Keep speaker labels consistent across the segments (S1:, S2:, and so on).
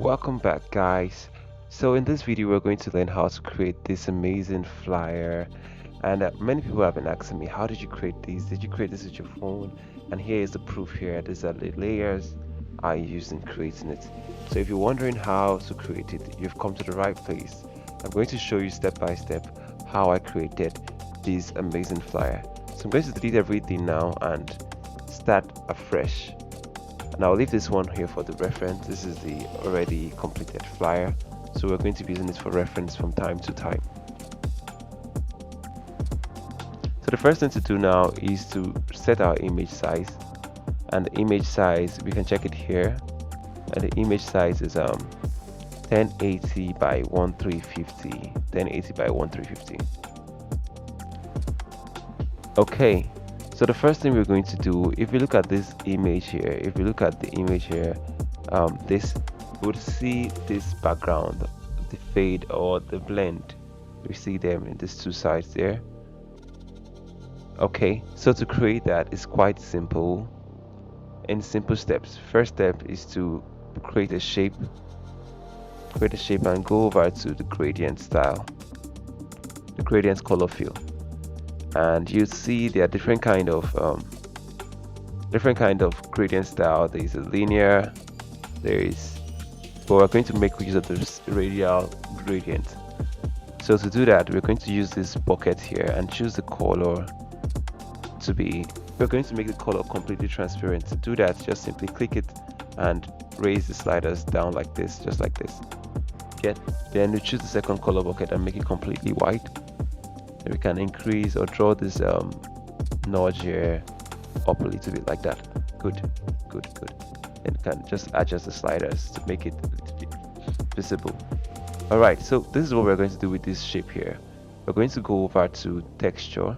S1: Welcome back, guys. So in this video we're going to learn how to create this amazing flyer, and many people have been asking me, how did you create these? Did you create this with your phone? And here is the proof. Here, these are the layers I used in creating it. So if you're wondering how to create it, you've come to the right place. I'm going to show you step by step how I created this amazing flyer. So I'm going to delete everything now and start afresh. And I'll leave this one here for the reference. This is the already completed flyer, so we're going to be using this for reference from time to time. So the first thing to do now is to set our image size, and the image size, we can check it here, and the image size is 1080 by 1350. 1080 by 1350. Okay, so the first thing we're going to do, if you look at this image here, if you look at the image here, this would see this background, the fade or the blend. We see them in these two sides there. Okay, so to create that is quite simple. In simple steps, first step is to create a shape and go over to the gradient style, the gradient color fill, and you see there are different kind of gradient style. There is a linear, there is, but we're going to make use of this radial gradient. So to do that, we're going to use this bucket here and choose the color to be, we're going to make the color completely transparent. To do that, just simply click it and raise the sliders down like this, just like this. Get, then we choose the second color bucket and make it completely white. Then we can increase or draw this notch here up a little bit like that. Good. And can just adjust the sliders to make it a little bit visible. Alright, so this is what we're going to do with this shape here. We're going to go over to texture,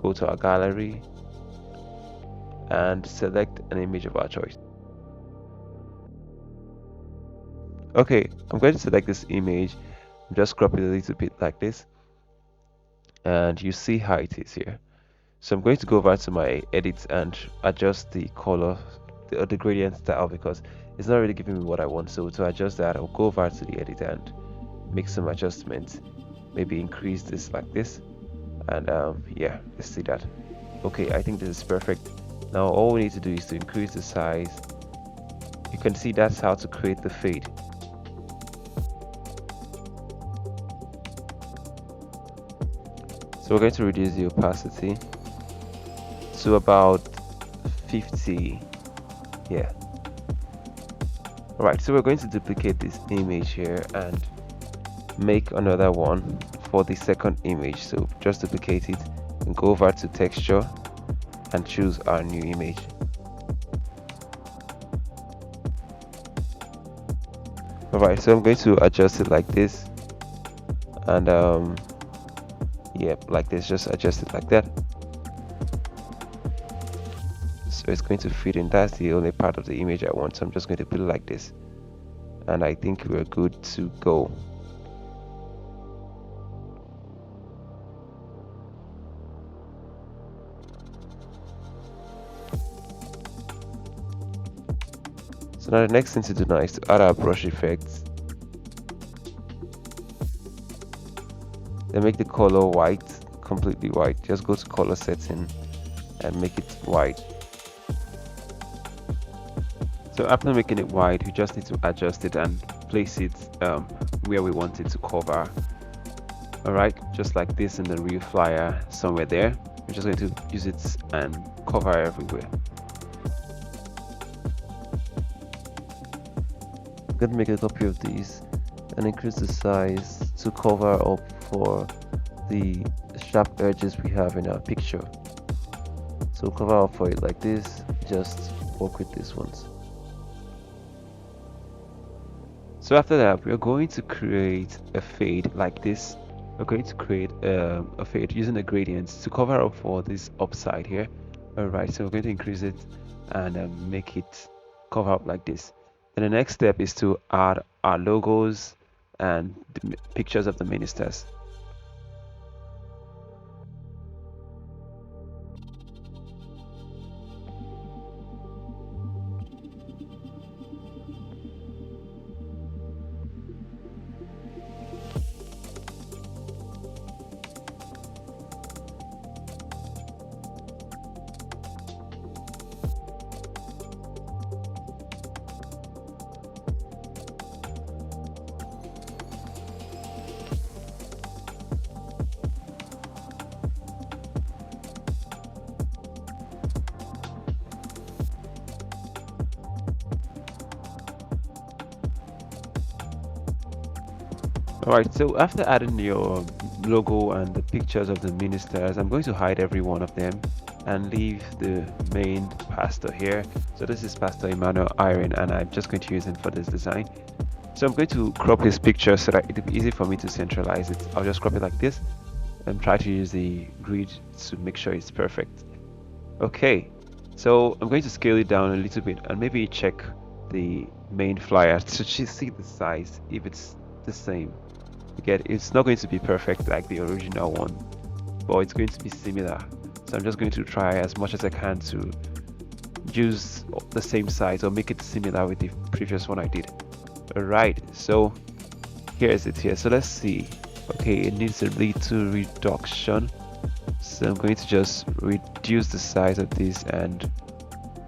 S1: go to our gallery, and select an image of our choice. Okay, I'm going to select this image, just crop it a little bit like this, and you see how it is here. So I'm going to go over to my edit and adjust the color, the gradient style, because it's not really giving me what I want. So to adjust that, I'll go over to the edit and make some adjustments. Maybe increase this like this, and yeah, let's see that. Okay, I think this is perfect. Now all we need to do is to increase the size. You can see that's how to create the fade. So we're going to reduce the opacity to about 50. Yeah. Alright, so we're going to duplicate this image here and make another one for the second image. So just duplicate it and go over to texture and choose our new image. Alright, so I'm going to adjust it like this, and yeah, like this, just adjust it like that. So it's going to fit in. That's the only part of the image I want, so I'm just going to put it like this, and I think we're good to go. So now the next thing to do now is to add our brush effects. Then make the color white, completely white. Just go to color setting and make it white. So after making it white, we just need to adjust it and place it where we want it to cover. Alright, just like this in the real flyer, somewhere there. We're just going to use it and cover everywhere. I'm going to make a copy of these and increase the size to cover up for the sharp edges we have in our picture. So cover up for it like this, just work with these ones. So after that, we are going to create a fade like this. We're going to create a fade using the gradients to cover up for this upside here. Alright, so we're going to increase it and make it cover up like this. And the next step is to add our logos and the pictures of the ministers. Alright, so after adding your logo and the pictures of the ministers, I'm going to hide every one of them and leave the main pastor here. So this is Pastor Emmanuel Iron, and I'm just going to use him for this design. So I'm going to crop his picture so that it'll be easy for me to centralize it. I'll just crop it like this and try to use the grid to make sure it's perfect. Okay, so I'm going to scale it down a little bit and maybe check the main flyer to see the size, if it's the same. Again, it's not going to be perfect like the original one, but it's going to be similar. So I'm just going to try as much as I can to use the same size or make it similar with the previous one I did. Alright, so here is it here. So let's see. Okay, it needs a little reduction. So I'm going to just reduce the size of this, and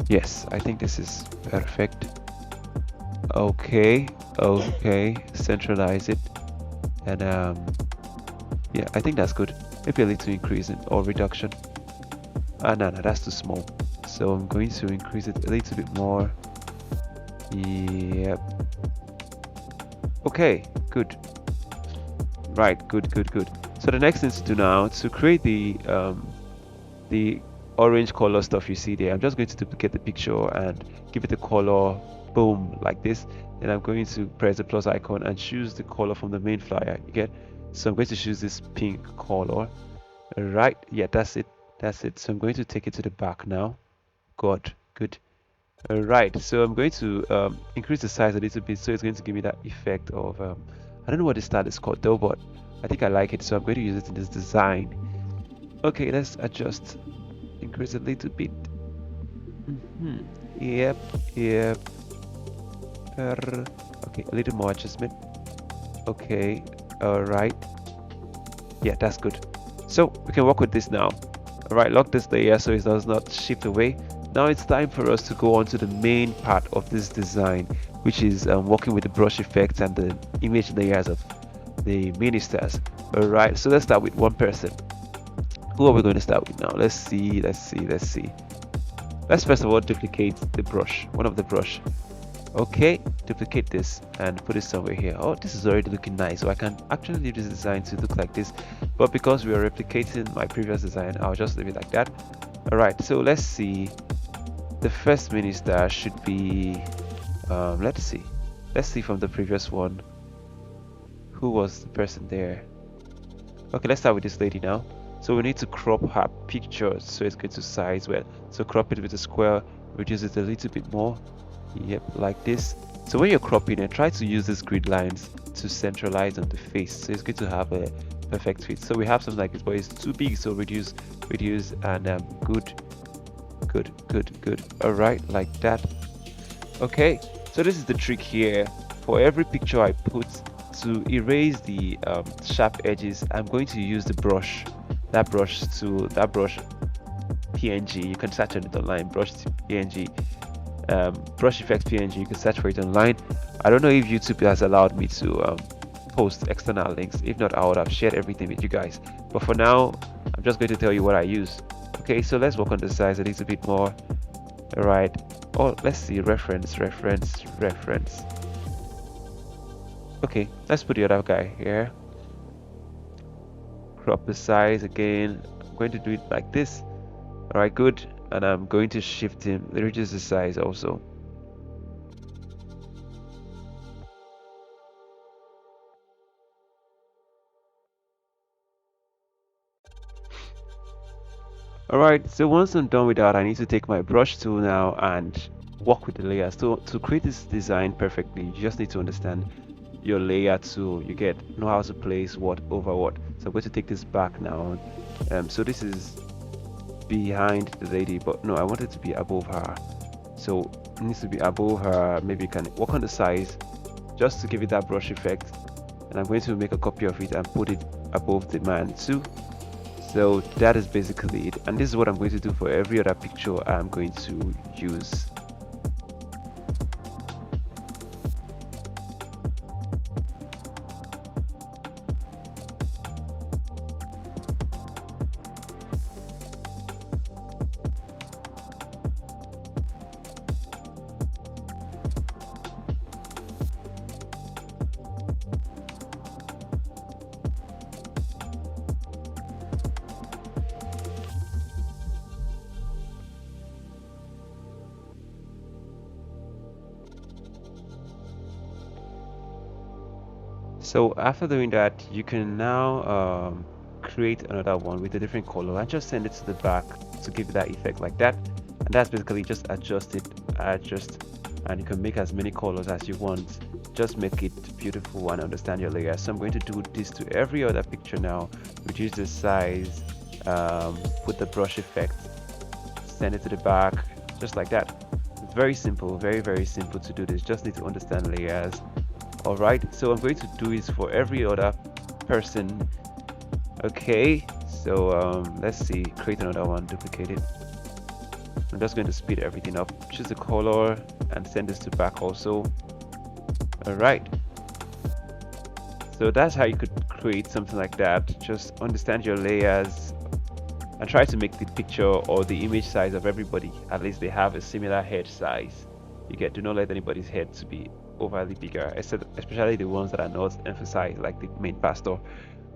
S1: yes, I think this is perfect. Okay, centralize it, and yeah, I think that's good. Maybe a little increase in or reduction. No, that's too small. So I'm going to increase it a little bit more. Yep. Okay, good. Right, good. So the next thing to do now, to create the orange color stuff you see there, I'm just going to duplicate the picture and give it a color, boom, like this. Then I'm going to press the plus icon and choose the color from the main flyer. You get? So I'm going to choose this pink color. Right, yeah, that's it. So I'm going to take it to the back now. Good. Alright, so I'm going to increase the size a little bit, so it's going to give me that effect of I don't know what this style is called though, but I think I like it, so I'm going to use it in this design. Okay, let's adjust, increase a little bit. Yep. Okay, a little more adjustment. Okay, alright. Yeah, that's good. So we can work with this now. Alright, lock this layer so it does not shift away. Now it's time for us to go on to the main part of this design, which is working with the brush effects and the image layers of the ministers. Alright, so let's start with one person. Who are we going to start with now? Let's see. Let's first of all duplicate the brush, one of the brush. Okay, duplicate this and put it somewhere here. Oh, this is already looking nice, so I can actually leave this design to look like this, but because we are replicating my previous design, I'll just leave it like that. Alright, so let's see. The first minister should be let's see from the previous one who was the person there. Okay, let's start with this lady now. So we need to crop her picture so it's going to size well. So crop it with a square, reduce it a little bit more. Yep, like this. So when you're cropping it, try to use these grid lines to centralize on the face, so it's going to have a perfect fit. So we have something like this, but it's too big, so reduce, and good. Alright, like that. Okay, so this is the trick here. For every picture I put, to erase the sharp edges, I'm going to use the brush, that brush PNG. You can search on it online, brush PNG, brush effects PNG. You can search for it online. I don't know if YouTube has allowed me to post external links. If not, I would have shared everything with you guys, but for now I'm just going to tell you what I use. Okay, so let's work on the size a little bit more. Alright, oh, let's see, reference. Okay, let's put the other guy here. Crop the size again. I'm going to do it like this. Alright, good. And I'm going to shift him, reduce the size also. Alright, so once I'm done with that, I need to take my brush tool now and work with the layers. So to create this design perfectly, you just need to understand your layer tool. You know how to place what over what. So I'm going to take this back now. So this is behind the lady, but no, I want it to be above her. So it needs to be above her. Maybe you can work on the size just to give it that brush effect. And I'm going to make a copy of it and put it above the man too. So that is basically it, and this is what I'm going to do for every other picture I'm going to use. So after doing that, you can now create another one with a different color and just send it to the back to give it that effect like that. And that's basically just adjust it, adjust, and you can make as many colors as you want. Just make it beautiful and understand your layers. So I'm going to do this to every other picture now. Reduce the size, put the brush effect, send it to the back, just like that. It's very simple, very simple to do this. Just need to understand layers. All right, so I'm going to do this for every other person. Okay, so let's see, create another one, duplicate it. I'm just going to speed everything up, choose the color and send this to back also. All right, so that's how you could create something like that. Just understand your layers and try to make the picture or the image size of everybody, at least they have a similar head size. You get, do not let anybody's head to be overly bigger, especially the ones that are not emphasized, like the main pastor.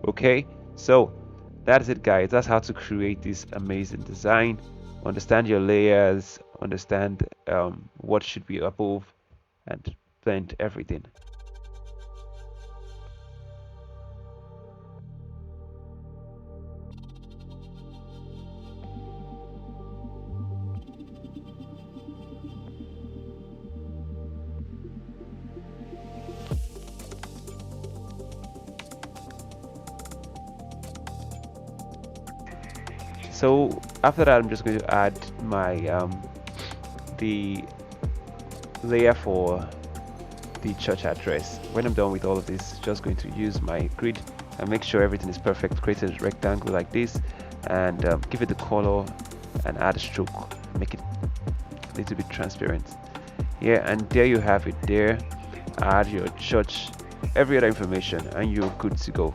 S1: Okay, so that's it guys, that's how to create this amazing design. Understand your layers, understand what should be above, and blend everything. So after that, I'm just going to add my the layer for the church address. When I'm done with all of this, just going to use my grid and make sure everything is perfect. Create a rectangle like this and give it the color and add a stroke, make it a little bit transparent. Yeah, and there you have it. There, add your church, every other information, and you're good to go.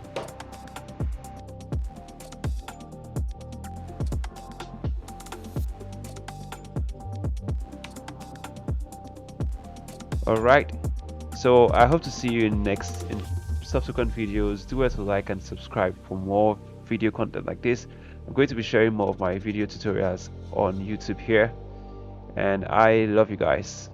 S1: All right, so I hope to see you in subsequent videos. Do well to like and subscribe for more video content like this. I'm going to be sharing more of my video tutorials on YouTube here, and I love you guys.